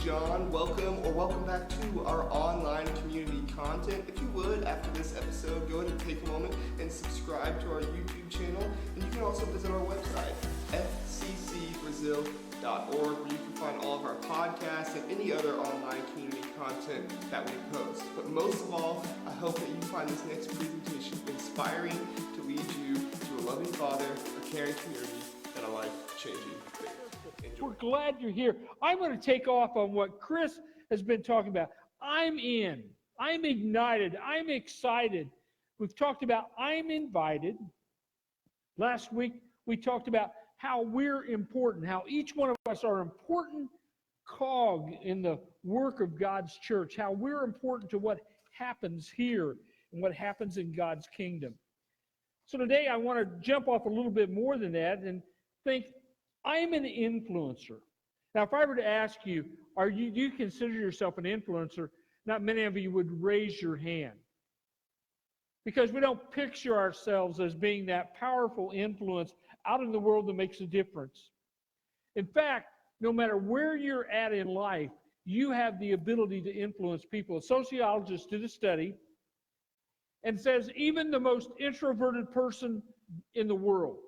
John. Welcome back to our online community content. If you would, after this episode, go ahead and take a moment and subscribe to our YouTube channel. And you can also visit our website, fccbrazil.org, where you can find all of our podcasts and any other online community content that we post. But most of all, I hope that you find this next presentation inspiring to lead you to a loving Father, a caring community, and a life-changing faith. Enjoy. We're glad you're here. I'm going to take off on what Chris has been talking about. I'm in. I'm ignited. I'm excited. We've talked about I'm invited. Last week, we talked about how we're important, how each one of us are important cog in the work of God's church, how we're important to what happens here and what happens in God's kingdom. So today, I want to jump off a little bit more than that and think, I'm an influencer. Now, if I were to ask you, do you consider yourself an influencer? Not many of you would raise your hand. Because we don't picture ourselves as being that powerful influence out in the world that makes a difference. In fact, no matter where you're at in life, you have the ability to influence people. A sociologist did a study and says even the most introverted person in the world,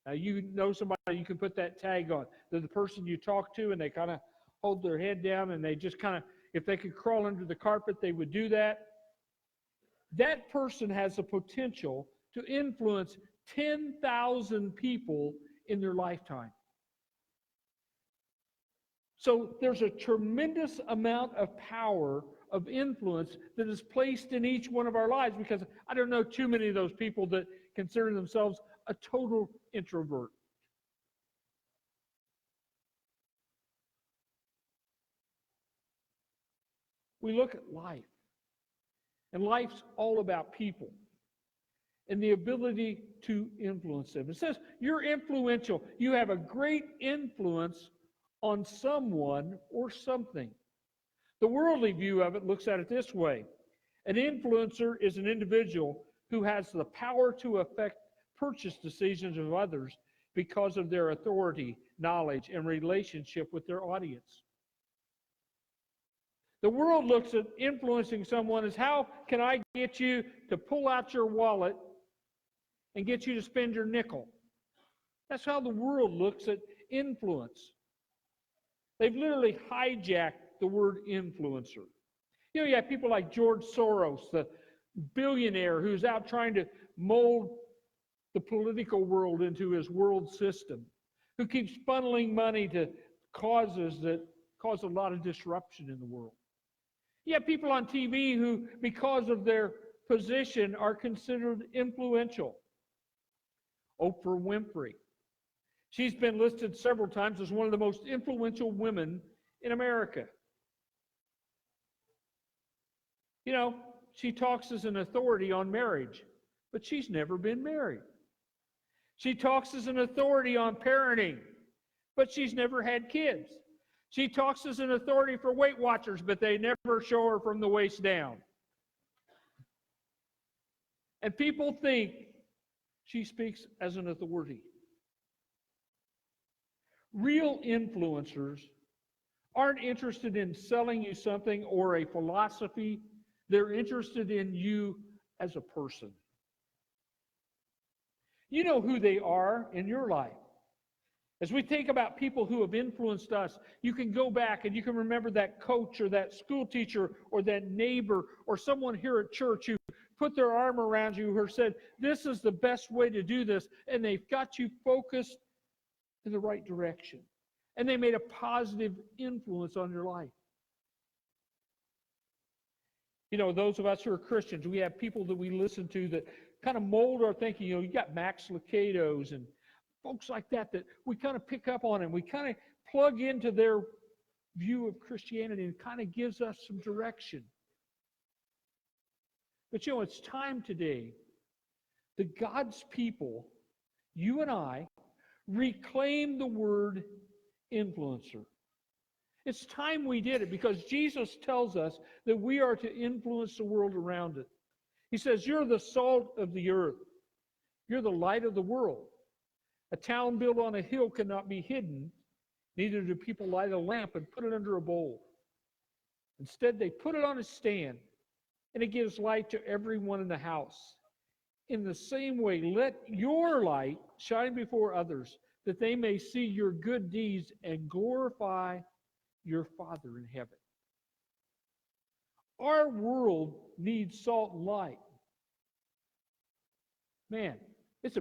now, you know somebody you can put that tag on. They're the person you talk to, and they kind of hold their head down, and they just kind of, if they could crawl under the carpet, they would do that. That person has the potential to influence 10,000 people in their lifetime. So there's a tremendous amount of power of influence that is placed in each one of our lives, because I don't know too many of those people that consider themselves a total introvert. We look at life, and life's all about people and the ability to influence them. It says you're influential. You have a great influence on someone or something. The worldly view of it looks at it this way. An influencer is an individual who has the power to affect purchase decisions of others because of their authority, knowledge, and relationship with their audience. The world looks at influencing someone as, how can I get you to pull out your wallet and get you to spend your nickel? That's how the world looks at influence. They've literally hijacked the word influencer. You have people like George Soros, the billionaire who's out trying to mold the political world into his world system, who keeps funneling money to causes that cause a lot of disruption in the world. You have people on TV who, because of their position, are considered influential. Oprah Winfrey. She's been listed several times as one of the most influential women in America. You know, she talks as an authority on marriage, but she's never been married. She talks as an authority on parenting, but she's never had kids. She talks as an authority for Weight Watchers, but they never show her from the waist down. And people think she speaks as an authority. Real influencers aren't interested in selling you something or a philosophy. They're interested in you as a person. You know who they are in your life. As we think about people who have influenced us, you can go back and you can remember that coach or that school teacher or that neighbor or someone here at church who put their arm around you or said, this is the best way to do this, and they've got you focused in the right direction. And they made a positive influence on your life. You know, those of us who are Christians, we have people that we listen to that kind of mold our thinking. You know, you got Max Lucado's and folks like that we kind of pick up on, and we kind of plug into their view of Christianity, and it kind of gives us some direction. But you know, it's time today that God's people, you and I, reclaim the word influencer. It's time we did it, because Jesus tells us that we are to influence the world around it. He says, you're the salt of the earth. You're the light of the world. A town built on a hill cannot be hidden. Neither do people light a lamp and put it under a bowl. Instead, they put it on a stand, and it gives light to everyone in the house. In the same way, let your light shine before others, that they may see your good deeds and glorify your Father in heaven. Our world needs salt and light. Man, it's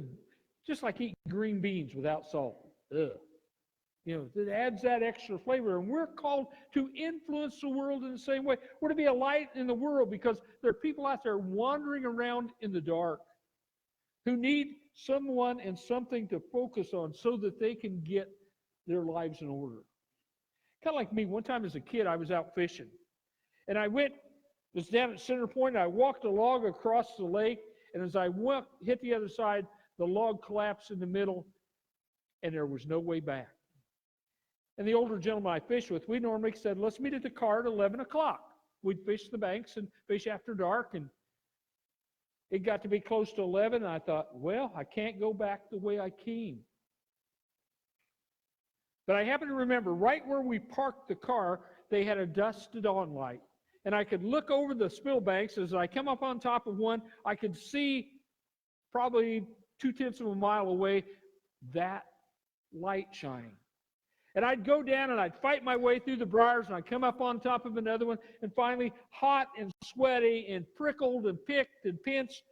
just like eating green beans without salt. Ugh. It adds that extra flavor. And we're called to influence the world in the same way. We're to be a light in the world because there are people out there wandering around in the dark who need someone and something to focus on so that they can get their lives in order. Kind of like me. One time as a kid, I was out fishing. And I was down at Center Point, and I walked a log across the lake. And as I hit the other side, the log collapsed in the middle, and there was no way back. And the older gentleman I fished with, we normally said, let's meet at the car at 11 o'clock. We'd fish the banks and fish after dark, and it got to be close to 11, and I thought, well, I can't go back the way I came. But I happen to remember right where we parked the car, they had a dusted-on light. And I could look over the spill banks. As I come up on top of one, I could see probably 0.2 of a mile away that light shining. And I'd go down and I'd fight my way through the briars, and I'd come up on top of another one, and finally, hot and sweaty and prickled and picked and pinched,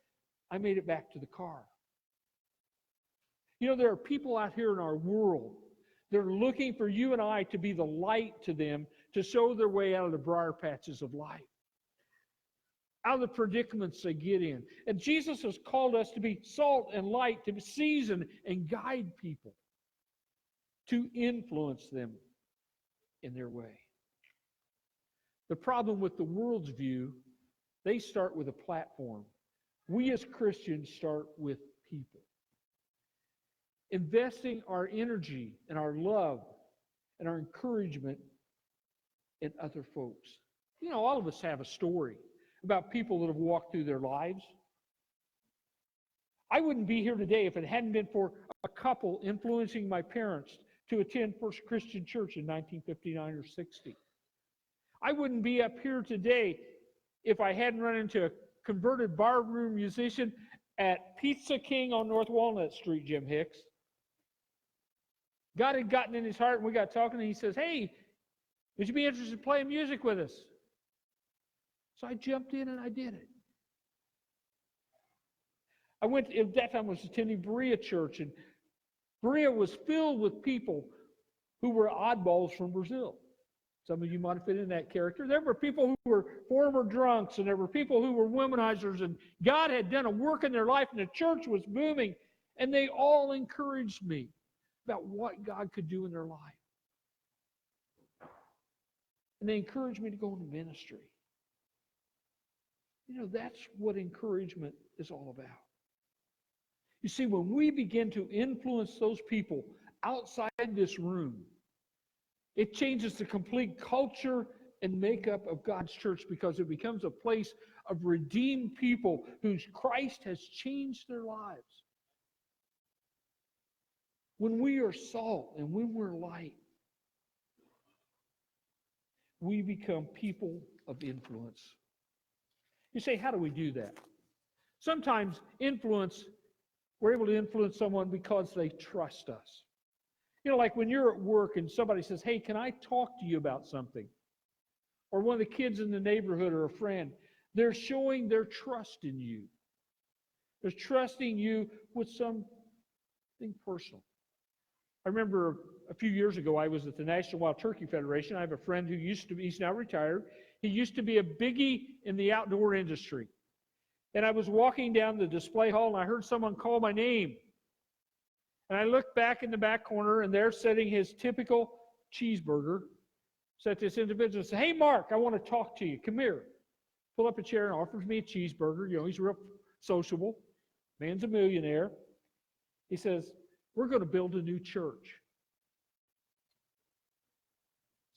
I made it back to the car. There are people out here in our world. They're looking for you and I to be the light to them, to show their way out of the briar patches of life, out of the predicaments they get in. And Jesus has called us to be salt and light, to season and guide people, to influence them in their way. The problem with the world's view, they start with a platform. We as Christians start with people. Investing our energy and our love and our encouragement in other folks. All of us have a story about people that have walked through their lives. I wouldn't be here today if it hadn't been for a couple influencing my parents to attend First Christian Church in 1959 or 60. I wouldn't be up here today if I hadn't run into a converted barroom musician at Pizza King on North Walnut Street, Jim Hicks. God had gotten in his heart, and we got talking, and he says, hey, would you be interested in playing music with us? So I jumped in and I did it. At that time I was attending Berea Church, and Berea was filled with people who were oddballs from Brazil. Some of you might have fit in that character. There were people who were former drunks, and there were people who were womanizers, and God had done a work in their life, and the church was booming, and they all encouraged me about what God could do in their life. And they encouraged me to go into ministry. That's what encouragement is all about. You see, when we begin to influence those people outside this room, it changes the complete culture and makeup of God's church, because it becomes a place of redeemed people whose Christ has changed their lives. When we are salt and when we're light, we become people of influence. You say, how do we do that? Sometimes we're able to influence someone because they trust us. Like when you're at work and somebody says, hey, can I talk to you about something? Or one of the kids in the neighborhood or a friend, they're showing their trust in you. They're trusting you with something personal. I remember a few years ago, I was at the National Wild Turkey Federation. I have a friend who he's now retired. He used to be a biggie in the outdoor industry. And I was walking down the display hall, and I heard someone call my name. And I looked back in the back corner, and there sitting his typical cheeseburger, sat this individual and said, hey, Mark, I want to talk to you. Come here. Pull up a chair and offers me a cheeseburger. He's real sociable. Man's a millionaire. He says, we're going to build a new church.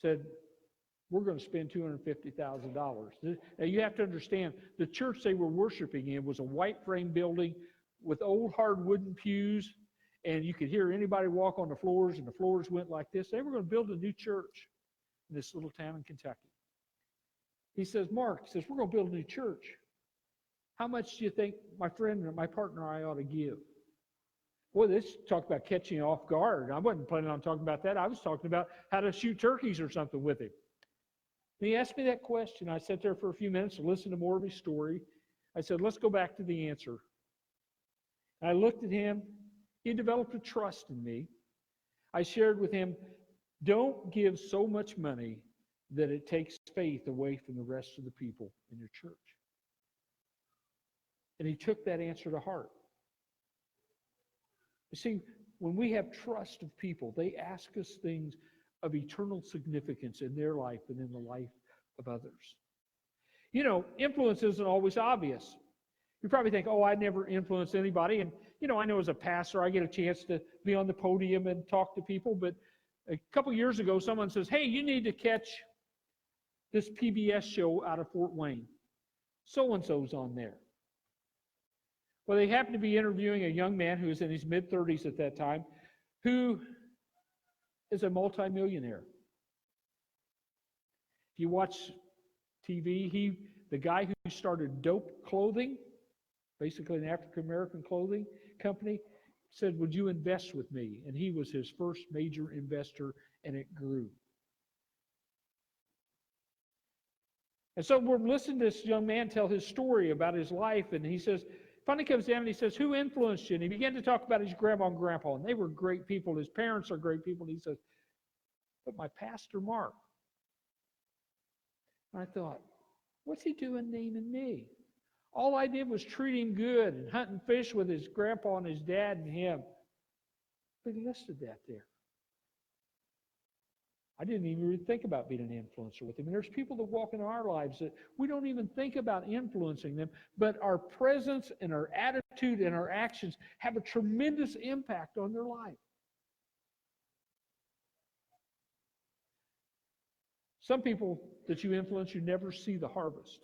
Said, we're going to spend $250,000. Now you have to understand, the church they were worshiping in was a white frame building with old hard wooden pews. and you could hear anybody walk on the floors, and the floors went like this. They were going to build a new church in this little town in Kentucky. He says, Mark, he says, we're going to build a new church. How much do you think my friend and my partner and I ought to give? Boy, this talk about catching off guard. I wasn't planning on talking about that. I was talking about how to shoot turkeys or something with him. And he asked me that question. I sat there for a few minutes to listen to more of his story. I said, let's go back to the answer. And I looked at him. He developed a trust in me. I shared with him, don't give so much money that it takes faith away from the rest of the people in your church. And he took that answer to heart. You see, when we have trust of people, they ask us things of eternal significance in their life and in the life of others. You know, influence isn't always obvious. You probably think, oh, I never influence anybody. And, you know, I know as a pastor, I get a chance to be on the podium and talk to people. But a couple years ago, someone says, hey, you need to catch this PBS show out of Fort Wayne. So-and-so's on there. Well, they happened to be interviewing a young man who was in his mid-30s at that time, who is a multimillionaire. If you watch TV, the guy who started Dope Clothing, basically an African-American clothing company, said, would you invest with me? And he was his first major investor, and it grew. And so we're listening to this young man tell his story about his life, and he says, finally comes down and he says, who influenced you? And he began to talk about his grandma and grandpa, and they were great people. His parents are great people. And he says, but my pastor, Mark. And I thought, what's he doing naming me? All I did was treat him good and hunt and fish with his grandpa and his dad and him. But he listed that there. I didn't even think about being an influencer with him. And there's people that walk into our lives that we don't even think about influencing them, but our presence and our attitude and our actions have a tremendous impact on their life. Some people that you influence, you never see the harvest.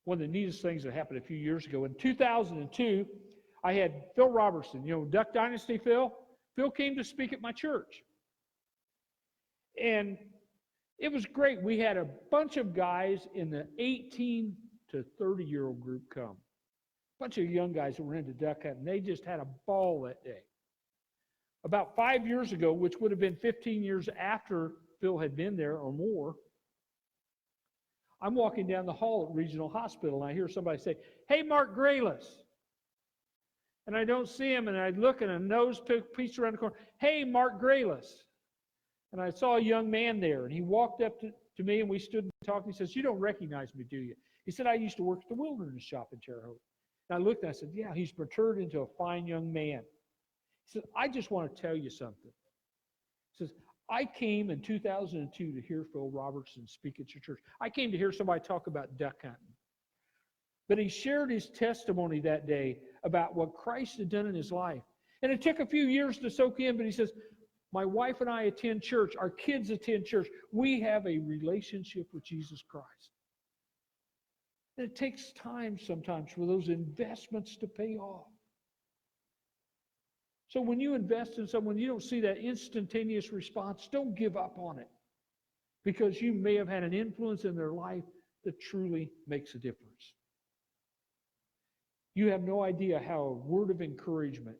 One of the neatest things that happened a few years ago, in 2002, I had Phil Robertson, you know, Duck Dynasty Phil. Phil came to speak at my church. And it was great. We had a bunch of guys in the 18 to 30-year-old group come. A bunch of young guys that were into duck hunting. They just had a ball that day. About 5 years ago, which would have been 15 years after Phil had been there or more, I'm walking down the hall at Regional Hospital, and I hear somebody say, hey, Mark Grayless. And I don't see him, and I look, and a nose piece around the corner. Hey, Mark Grayless. And I saw a young man there, and he walked up to me, and we stood and talked. He says, you don't recognize me, do you? He said, I used to work at the Wilderness Shop in Terre Haute. And I looked, and I said, yeah, he's matured into a fine young man. He said, I just want to tell you something. He says, I came in 2002 to hear Phil Robertson speak at your church. I came to hear somebody talk about duck hunting. But he shared his testimony that day about what Christ had done in his life. And it took a few years to soak in, but he says, my wife and I attend church. Our kids attend church. We have a relationship with Jesus Christ. And it takes time sometimes for those investments to pay off. So when you invest in someone, you don't see that instantaneous response. Don't give up on it, because you may have had an influence in their life that truly makes a difference. You have no idea how a word of encouragement,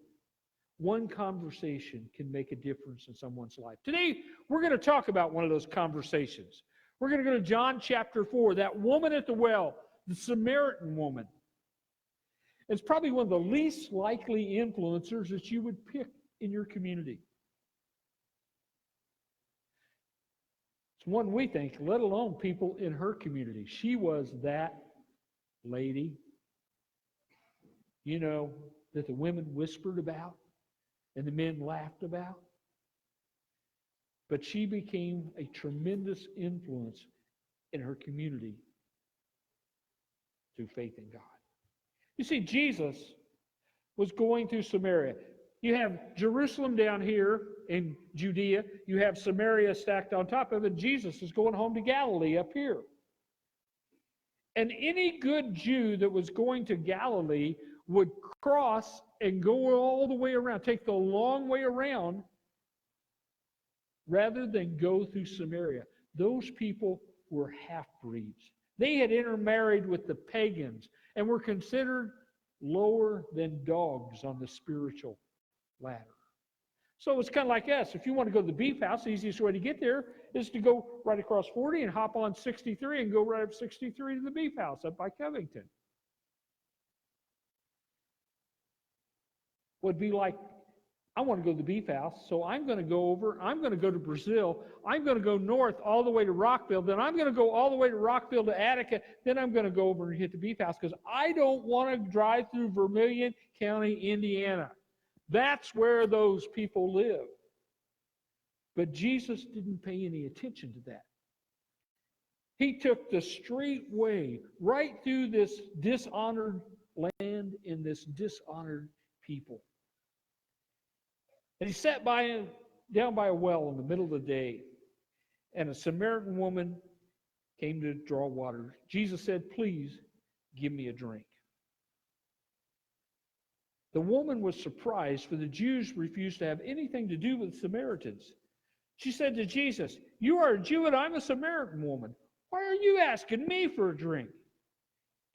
one conversation, can make a difference in someone's life. Today, we're going to talk about one of those conversations. We're going to go to John chapter 4, that woman at the well, the Samaritan woman. It's probably one of the least likely influencers that you would pick in your community. It's one we think, let alone people in her community. She was that lady, you know, that the women whispered about and the men laughed about. But she became a tremendous influence in her community through faith in God. You see, Jesus was going through Samaria. You have Jerusalem down here in Judea. You have Samaria stacked on top of it. Jesus is going home to Galilee up here. And any good Jew that was going to Galilee would cross and go all the way around, take the long way around, rather than go through Samaria. Those people were half-breeds. They had intermarried with the pagans and were considered lower than dogs on the spiritual ladder. So it's kind of like us. If you want to go to the beef house, the easiest way to get there is to go right across 40 and hop on 63 and go right up 63 to the beef house up by Covington. Would be like, I want to go to the beef house, so I'm going to go over, I'm going to go to Brazil, I'm going to go north all the way to Rockville, then I'm going to go all the way to Rockville to Attica, then I'm going to go over and hit the beef house because I don't want to drive through Vermilion County, Indiana. That's where those people live. But Jesus didn't pay any attention to that. He took the straight way right through this dishonored land and this dishonored people. And he sat down by a well in the middle of the day, and a Samaritan woman came to draw water. Jesus said, "Please give me a drink." The woman was surprised, for the Jews refused to have anything to do with Samaritans. She said to Jesus, "You are a Jew and I'm a Samaritan woman. Why are you asking me for a drink?"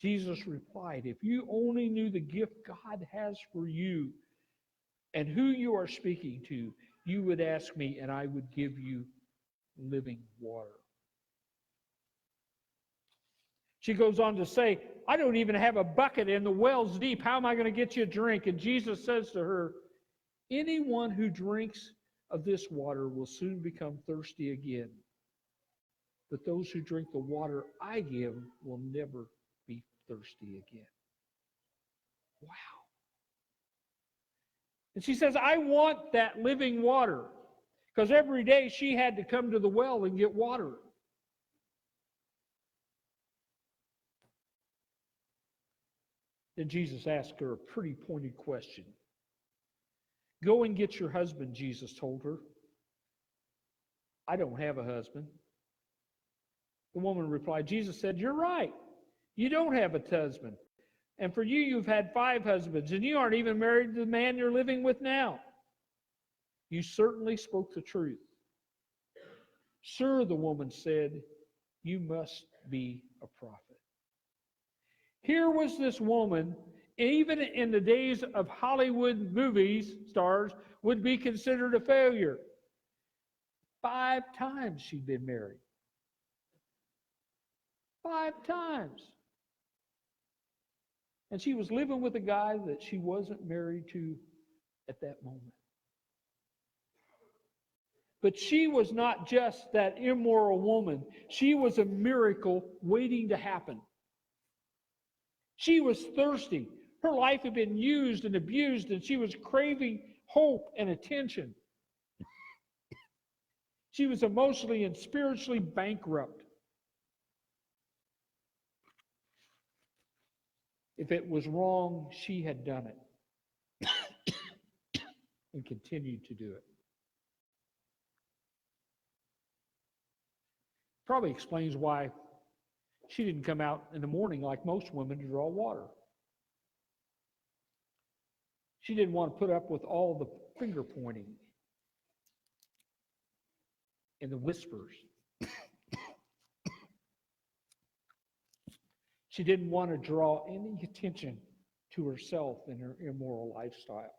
Jesus replied, "If you only knew the gift God has for you and who you are speaking to, you would ask me and I would give you living water." She goes on to say, "I don't even have a bucket and the well's deep. How am I going to get you a drink?" And Jesus says to her, "Anyone who drinks of this water will soon become thirsty again. But those who drink the water I give will never be thirsty again." Wow. And she says, "I want that living water." Because every day she had to come to the well and get water. Then Jesus asked her a pretty pointed question. "Go and get your husband," Jesus told her. "I don't have a husband." The woman replied, Jesus said, "You're right. You don't have a husband. And for you, you've had 5 husbands, and you aren't even married to the man you're living with now. You certainly spoke the truth." "Sir," the woman said, "you must be a prophet." Here was this woman, even in the days of Hollywood movies, stars, would be considered a failure. 5 times she'd been married. 5 times. And she was living with a guy that she wasn't married to at that moment. But she was not just that immoral woman. She was a miracle waiting to happen. She was thirsty. Her life had been used and abused, and she was craving hope and attention. She was emotionally and spiritually bankrupt. If it was wrong, she had done it and continued to do it. Probably explains why she didn't come out in the morning like most women to draw water. She didn't want to put up with all the finger pointing and the whispers. She didn't want to draw any attention to herself and her immoral lifestyle.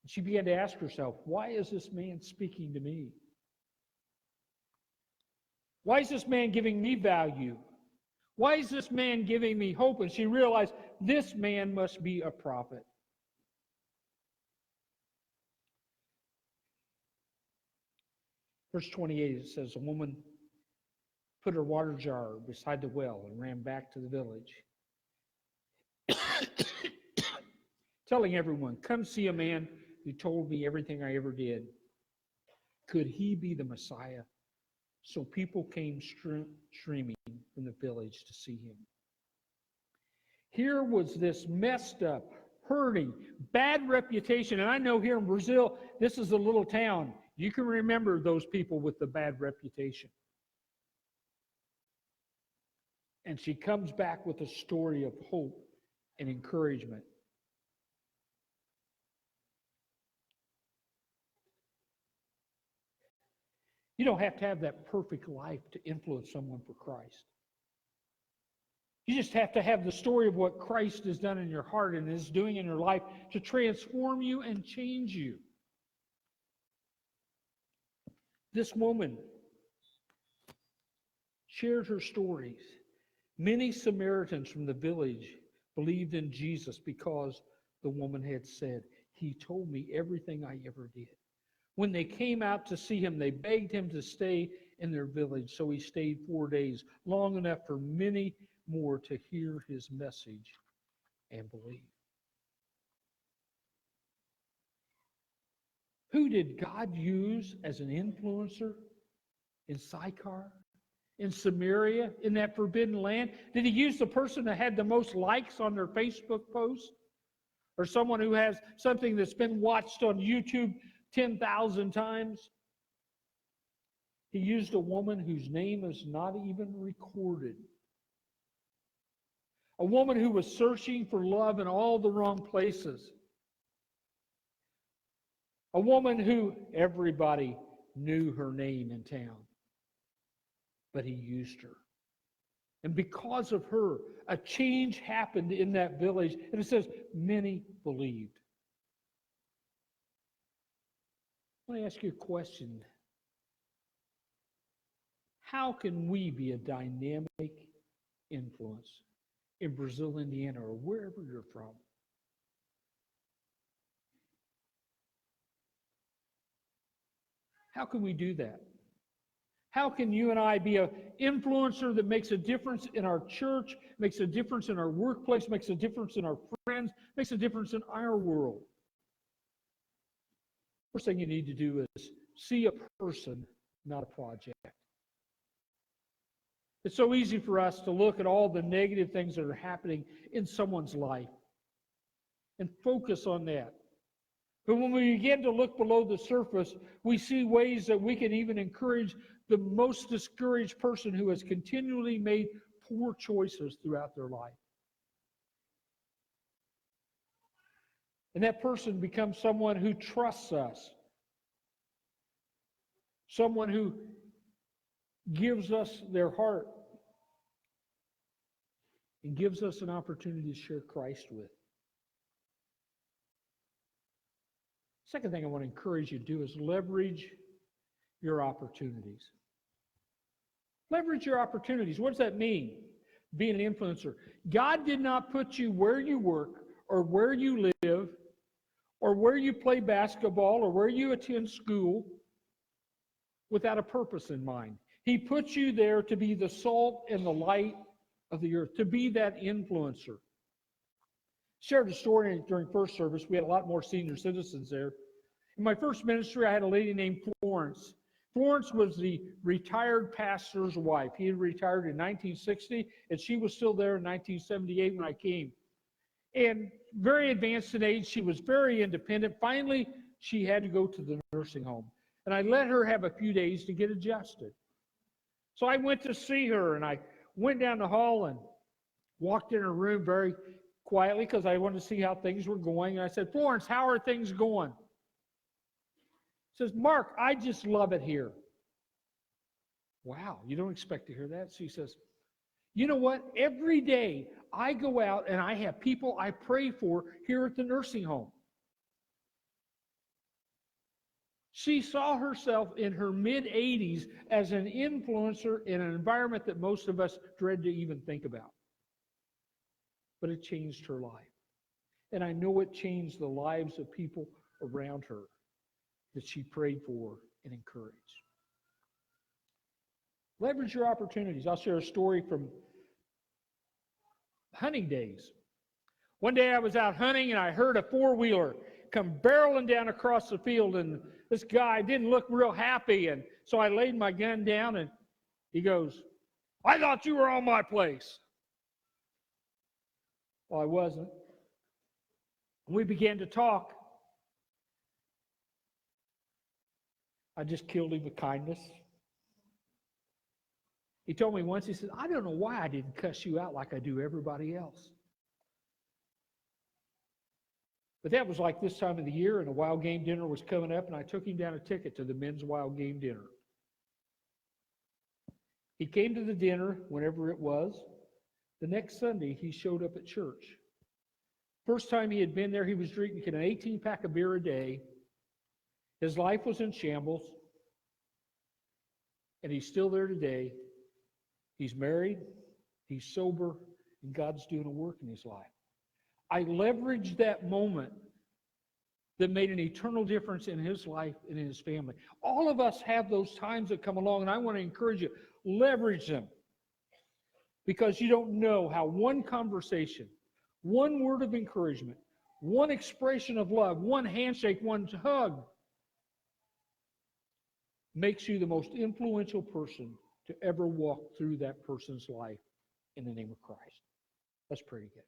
She began to ask herself, why is this man speaking to me? Why is this man giving me value? Why is this man giving me hope? And she realized this man must be a prophet. Verse 28, it says, a woman put her water jar beside the well and ran back to the village, telling everyone, come see a man who told me everything I ever did. Could he be the Messiah? So people came streaming from the village to see him. Here was this messed up, hurting, bad reputation. And I know here in Brazil, this is a little town. You can remember those people with the bad reputation. And she comes back with a story of hope and encouragement. You don't have to have that perfect life to influence someone for Christ. You just have to have the story of what Christ has done in your heart and is doing in your life to transform you and change you. This woman shared her stories. Many Samaritans from the village believed in Jesus because the woman had said, "He told me everything I ever did." When they came out to see him, they begged him to stay in their village. So he stayed 4 days, long enough for many more to hear his message and believe. Who did God use as an influencer in Sychar, in Samaria, in that forbidden land? Did he use the person that had the most likes on their Facebook post? Or someone who has something that's been watched on YouTube 10,000 times? He used a woman whose name is not even recorded. A woman who was searching for love in all the wrong places. A woman who everybody knew her name in town. But he used her. And because of her, a change happened in that village. And it says, many believed. I want to ask you a question. How can we be a dynamic influence in Brazil, Indiana, or wherever you're from? How can we do that? How can you and I be an influencer that makes a difference in our church, makes a difference in our workplace, makes a difference in our friends, makes a difference in our world? First thing you need to do is see a person, not a project. It's so easy for us to look at all the negative things that are happening in someone's life and focus on that. But when we begin to look below the surface, we see ways that we can even encourage the most discouraged person who has continually made poor choices throughout their life. And that person becomes someone who trusts us, someone who gives us their heart and gives us an opportunity to share Christ with. Second thing I want to encourage you to do is leverage your opportunities. Leverage your opportunities. What does that mean? Being an influencer. God did not put you where you work or where you live or where you play basketball or where you attend school without a purpose in mind. He put you there to be the salt and the light of the earth, to be that influencer. Shared a story during first service. We had a lot more senior citizens there. In my first ministry, I had a lady named Florence. Florence was the retired pastor's wife. He had retired in 1960, and she was still there in 1978 when I came. And very advanced in age, she was very independent. Finally, she had to go to the nursing home. And I let her have a few days to get adjusted. So I went to see her, and I went down the hall and walked in her room very quietly because I wanted to see how things were going. And I said, "Florence, how are things going?" She says, "Mark, I just love it here." Wow, you don't expect to hear that. She says, "You know what? Every day I go out and I have people I pray for here at the nursing home." She saw herself in her mid-80s as an influencer in an environment that most of us dread to even think about. But it changed her life. And I know it changed the lives of people around her that she prayed for and encouraged. Leverage your opportunities. I'll share a story from hunting days. One day I was out hunting and I heard a four-wheeler come barreling down across the field, and this guy didn't look real happy, and so I laid my gun down and he goes, "I thought you were on my place." Well, I wasn't. We began to talk. I just killed him with kindness. He told me once, he said, I don't know why I didn't cuss you out like I do everybody else. But that was like this time of the year, and a wild game dinner was coming up, and I took him down a ticket to the men's wild game dinner. He came to the dinner whenever it was. The next Sunday, he showed up at church. First time he had been there, he was drinking an 18-pack of beer a day. His life was in shambles, and he's still there today. He's married, he's sober, and God's doing a work in his life. I leveraged that moment that made an eternal difference in his life and in his family. All of us have those times that come along, and I want to encourage you, leverage them. Because you don't know how one conversation, one word of encouragement, one expression of love, one handshake, one hug makes you the most influential person to ever walk through that person's life in the name of Christ. Let's pray together.